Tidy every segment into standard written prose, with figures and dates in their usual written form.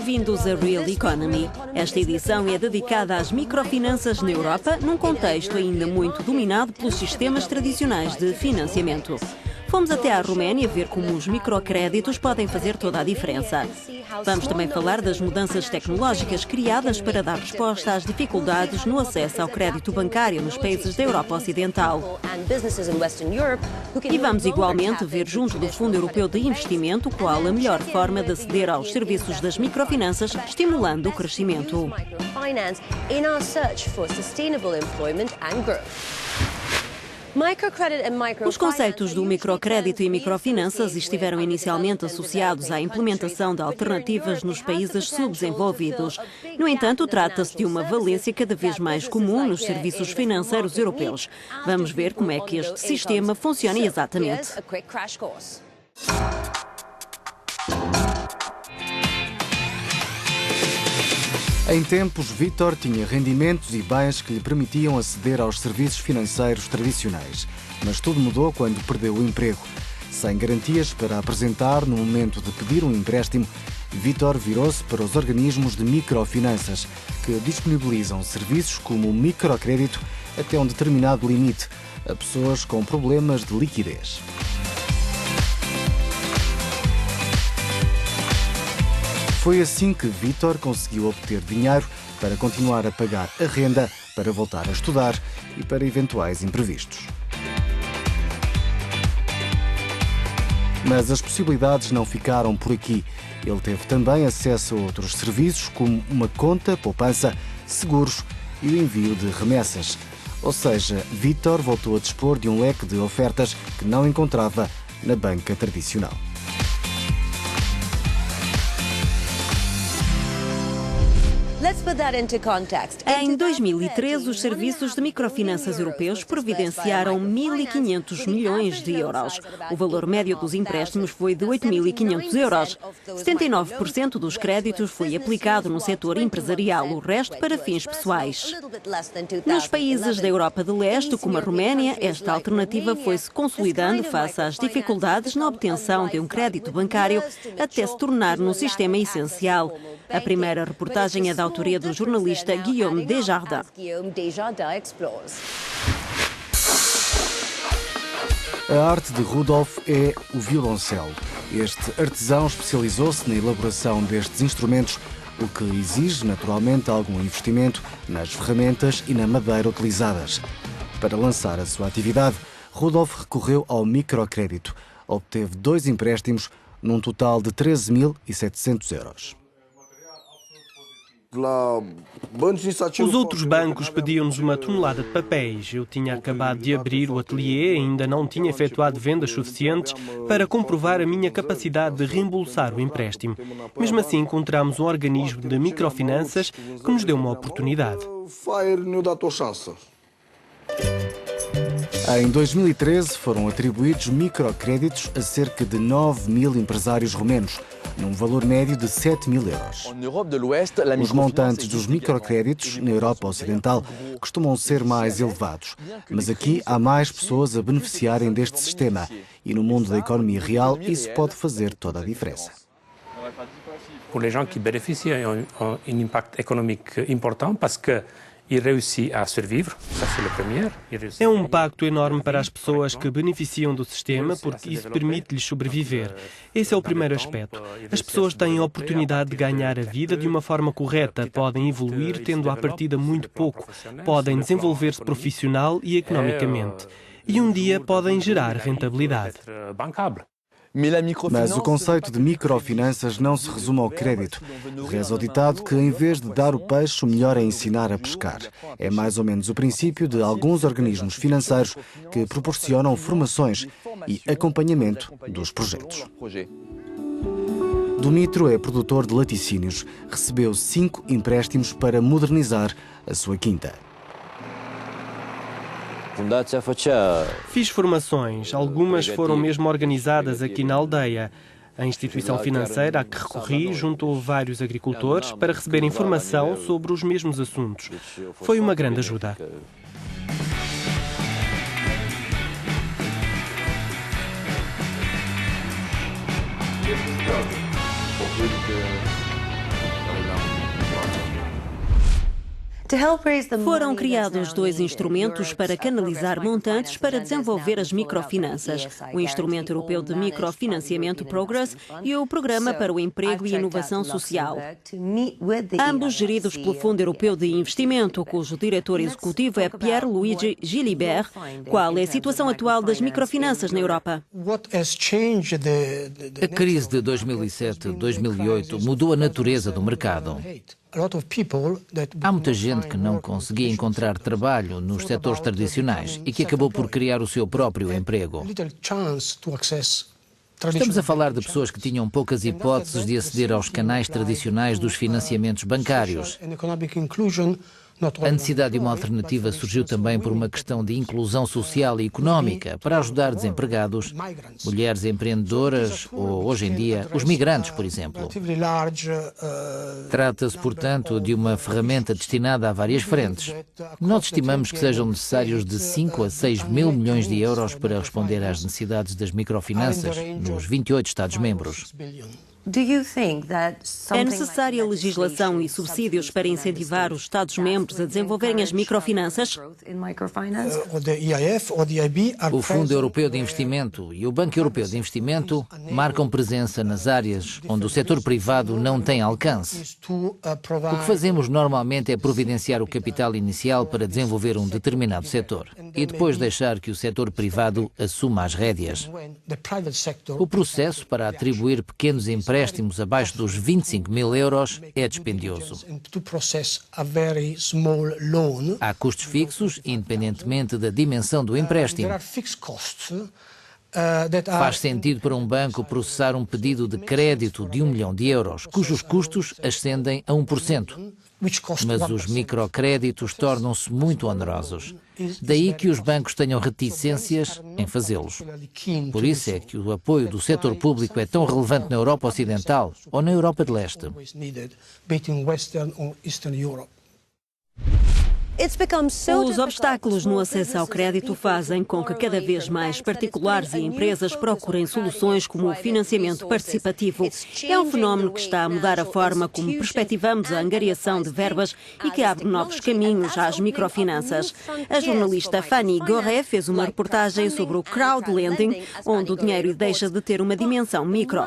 Bem-vindos a Real Economy. Esta edição é dedicada às microfinanças na Europa, num contexto ainda muito dominado pelos sistemas tradicionais de financiamento. Fomos até à Roménia ver como os microcréditos podem fazer toda a diferença. Vamos também falar das mudanças tecnológicas criadas para dar resposta às dificuldades no acesso ao crédito bancário nos países da Europa Ocidental. E vamos igualmente ver junto do Fundo Europeu de Investimento qual a melhor forma de aceder aos serviços das microfinanças, estimulando o crescimento. Os conceitos do microcrédito e microfinanças estiveram inicialmente associados à implementação de alternativas nos países subdesenvolvidos. No entanto, trata-se de uma valência cada vez mais comum nos serviços financeiros europeus. Vamos ver como é que este sistema funciona exatamente. Em tempos, Vítor tinha rendimentos e bens que lhe permitiam aceder aos serviços financeiros tradicionais. Mas tudo mudou quando perdeu o emprego. Sem garantias para apresentar no momento de pedir um empréstimo, Vítor virou-se para os organismos de microfinanças, que disponibilizam serviços como o microcrédito até um determinado limite a pessoas com problemas de liquidez. Foi assim que Vítor conseguiu obter dinheiro para continuar a pagar a renda, para voltar a estudar e para eventuais imprevistos. Mas as possibilidades não ficaram por aqui. Ele teve também acesso a outros serviços, como uma conta, poupança, seguros e o envio de remessas. Ou seja, Vítor voltou a dispor de um leque de ofertas que não encontrava na banca tradicional. Em 2013, os serviços de microfinanças europeus providenciaram 1.500 milhões de euros. O valor médio dos empréstimos foi de 8.500 euros. 79% dos créditos foi aplicado no setor empresarial, o resto para fins pessoais. Nos países da Europa de Leste, como a Roménia, esta alternativa foi-se consolidando face às dificuldades na obtenção de um crédito bancário até se tornar no sistema essencial. A primeira reportagem é da autoria do jornalista Guillaume Desjardins. A arte de Rudolf é o violoncelo. Este artesão especializou-se na elaboração destes instrumentos, o que exige naturalmente algum investimento nas ferramentas e na madeira utilizadas. Para lançar a sua atividade, Rudolf recorreu ao microcrédito. Obteve 2 empréstimos, num total de 13.700 euros. Os outros bancos pediam-nos uma tonelada de papéis. Eu tinha acabado de abrir o ateliê e ainda não tinha efetuado vendas suficientes para comprovar a minha capacidade de reembolsar o empréstimo. Mesmo assim, encontramos um organismo de microfinanças que nos deu uma oportunidade. Em 2013 foram atribuídos microcréditos a cerca de 9.000 empresários romenos, num valor médio de 7.000 euros. Os montantes dos microcréditos na Europa Ocidental costumam ser mais elevados, mas aqui há mais pessoas a beneficiarem deste sistema e no mundo da economia real isso pode fazer toda a diferença. Pour les gens qui bénéficient, ont un impact économique important parce que il réussit à survivre, ça c'est le premier. É um impacto enorme para as pessoas que beneficiam do sistema porque isso permite-lhes sobreviver. Esse é o primeiro aspecto. As pessoas têm a oportunidade de ganhar a vida de uma forma correta, podem evoluir tendo à partida muito pouco, podem desenvolver-se profissional e economicamente e um dia podem gerar rentabilidade. Mas o conceito de microfinanças não se resume ao crédito. Reza o ditado que, em vez de dar o peixe, o melhor é ensinar a pescar. É mais ou menos o princípio de alguns organismos financeiros que proporcionam formações e acompanhamento dos projetos. Dumitro é produtor de laticínios. Recebeu 5 empréstimos para modernizar a sua quinta. Fiz formações, algumas foram mesmo organizadas aqui na aldeia. A instituição financeira a que recorri juntou vários agricultores para receber informação sobre os mesmos assuntos. Foi uma grande ajuda. Foram criados 2 instrumentos para canalizar montantes para desenvolver as microfinanças: o Instrumento Europeu de Microfinanciamento Progress e o Programa para o Emprego e Inovação Social. Ambos geridos pelo Fundo Europeu de Investimento, cujo diretor executivo é Pierre-Luigi Gilibert. Qual é a situação atual das microfinanças na Europa? A crise de 2007-2008 mudou a natureza do mercado. Há muita gente que não conseguia encontrar trabalho nos setores tradicionais e que acabou por criar o seu próprio emprego. Estamos a falar de pessoas que tinham poucas hipóteses de aceder aos canais tradicionais dos financiamentos bancários. A necessidade de uma alternativa surgiu também por uma questão de inclusão social e económica para ajudar desempregados, mulheres empreendedoras ou, hoje em dia, os migrantes, por exemplo. Trata-se, portanto, de uma ferramenta destinada a várias frentes. Nós estimamos que sejam necessários de 5 a 6 mil milhões de euros para responder às necessidades das microfinanças nos 28 Estados-membros. É necessária legislação e subsídios para incentivar os Estados-membros a desenvolverem as microfinanças? O Fundo Europeu de Investimento e o Banco Europeu de Investimento marcam presença nas áreas onde o setor privado não tem alcance. O que fazemos normalmente é providenciar o capital inicial para desenvolver um determinado setor e depois deixar que o setor privado assuma as rédeas. O processo para atribuir pequenos empréstimos abaixo dos 25 mil euros é dispendioso. Há custos fixos, independentemente da dimensão do empréstimo. Faz sentido para um banco processar um pedido de crédito de 1 milhão de euros, cujos custos ascendem a 1%. Mas os microcréditos tornam-se muito onerosos. Daí que os bancos tenham reticências em fazê-los. Por isso é que o apoio do setor público é tão relevante na Europa Ocidental ou na Europa de Leste. Os obstáculos no acesso ao crédito fazem com que cada vez mais particulares e empresas procurem soluções como o financiamento participativo. É um fenómeno que está a mudar a forma como perspectivamos a angariação de verbas e que abre novos caminhos às microfinanças. A jornalista Fanny Goré fez uma reportagem sobre o crowdlending, onde o dinheiro deixa de ter uma dimensão micro.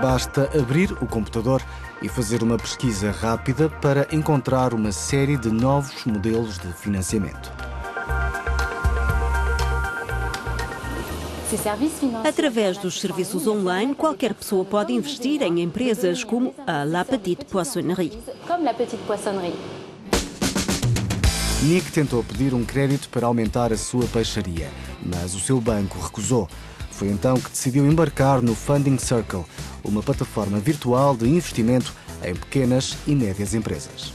Basta abrir o computador e fazer uma pesquisa rápida para encontrar uma série de novos modelos de financiamento. Através dos serviços online, qualquer pessoa pode investir em empresas como a La Petite Poissonnerie. Nick tentou pedir um crédito para aumentar a sua peixaria, mas o seu banco recusou. Foi então que decidiu embarcar no Funding Circle, uma plataforma virtual de investimento em pequenas e médias empresas.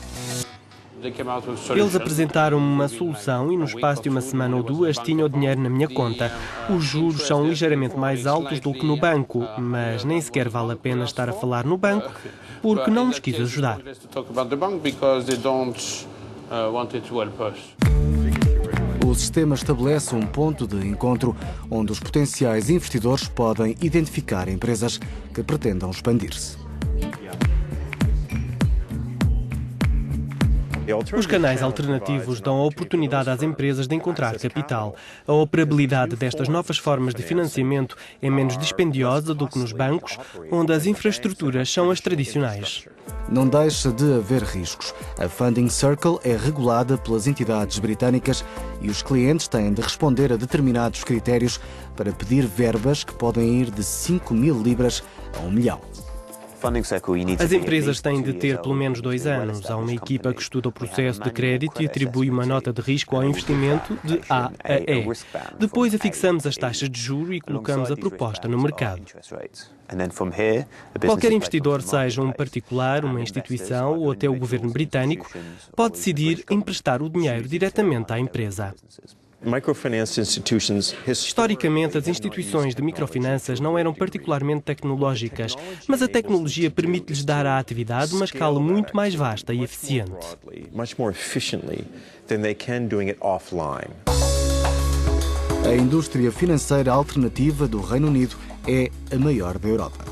Eles apresentaram uma solução e no espaço de uma semana ou duas tinha o dinheiro na minha conta. Os juros são ligeiramente mais altos do que no banco, mas nem sequer vale a pena estar a falar no banco porque não nos quis ajudar. O sistema estabelece um ponto de encontro onde os potenciais investidores podem identificar empresas que pretendam expandir-se. Os canais alternativos dão a oportunidade às empresas de encontrar capital. A operabilidade destas novas formas de financiamento é menos dispendiosa do que nos bancos, onde as infraestruturas são as tradicionais. Não deixa de haver riscos. A Funding Circle é regulada pelas entidades britânicas e os clientes têm de responder a determinados critérios para pedir verbas que podem ir de 5 mil libras a 1 milhão. As empresas têm de ter pelo menos 2 anos. Há uma equipa que estuda o processo de crédito e atribui uma nota de risco ao investimento de A a E. Depois afixamos as taxas de juro e colocamos a proposta no mercado. Qualquer investidor, seja um particular, uma instituição ou até o governo britânico, pode decidir emprestar o dinheiro diretamente à empresa. Historicamente, as instituições de microfinanças não eram particularmente tecnológicas, mas a tecnologia permite-lhes dar à atividade uma escala muito mais vasta e eficiente. A indústria financeira alternativa do Reino Unido é a maior da Europa.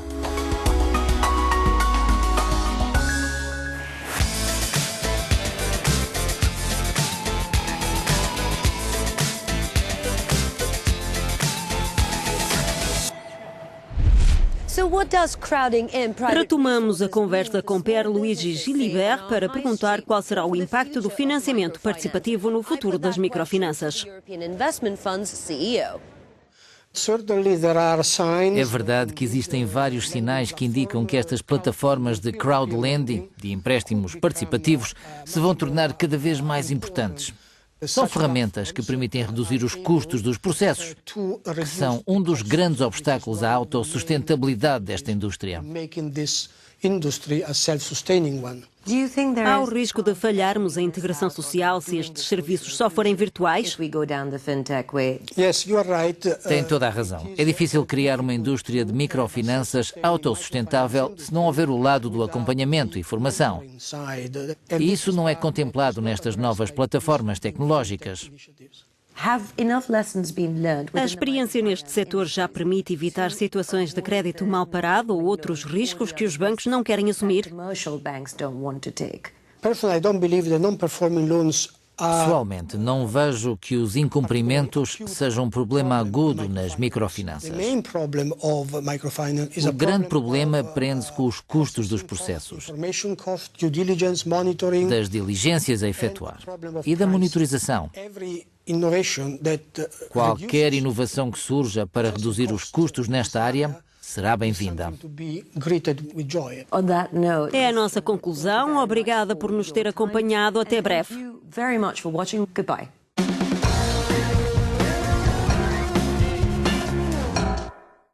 Retomamos a conversa com Pierluigi Gilibert para perguntar qual será o impacto do financiamento participativo no futuro das microfinanças. É verdade que existem vários sinais que indicam que estas plataformas de crowdlending, de empréstimos participativos, se vão tornar cada vez mais importantes. São ferramentas que permitem reduzir os custos dos processos, que são um dos grandes obstáculos à autossustentabilidade desta indústria. Há o risco de falharmos a integração social se estes serviços só forem virtuais? Tem toda a razão. É difícil criar uma indústria de microfinanças autossustentável se não houver o lado do acompanhamento e formação. E isso não é contemplado nestas novas plataformas tecnológicas. A experiência neste setor já permite evitar situações de crédito mal parado ou outros riscos que os bancos não querem assumir? Pessoalmente, não vejo que os incumprimentos sejam um problema agudo nas microfinanças. O grande problema prende-se com os custos dos processos, das diligências a efetuar e da monitorização. Qualquer inovação que surja para reduzir os custos nesta área será bem-vinda. É a nossa conclusão. Obrigada por nos ter acompanhado. Até breve.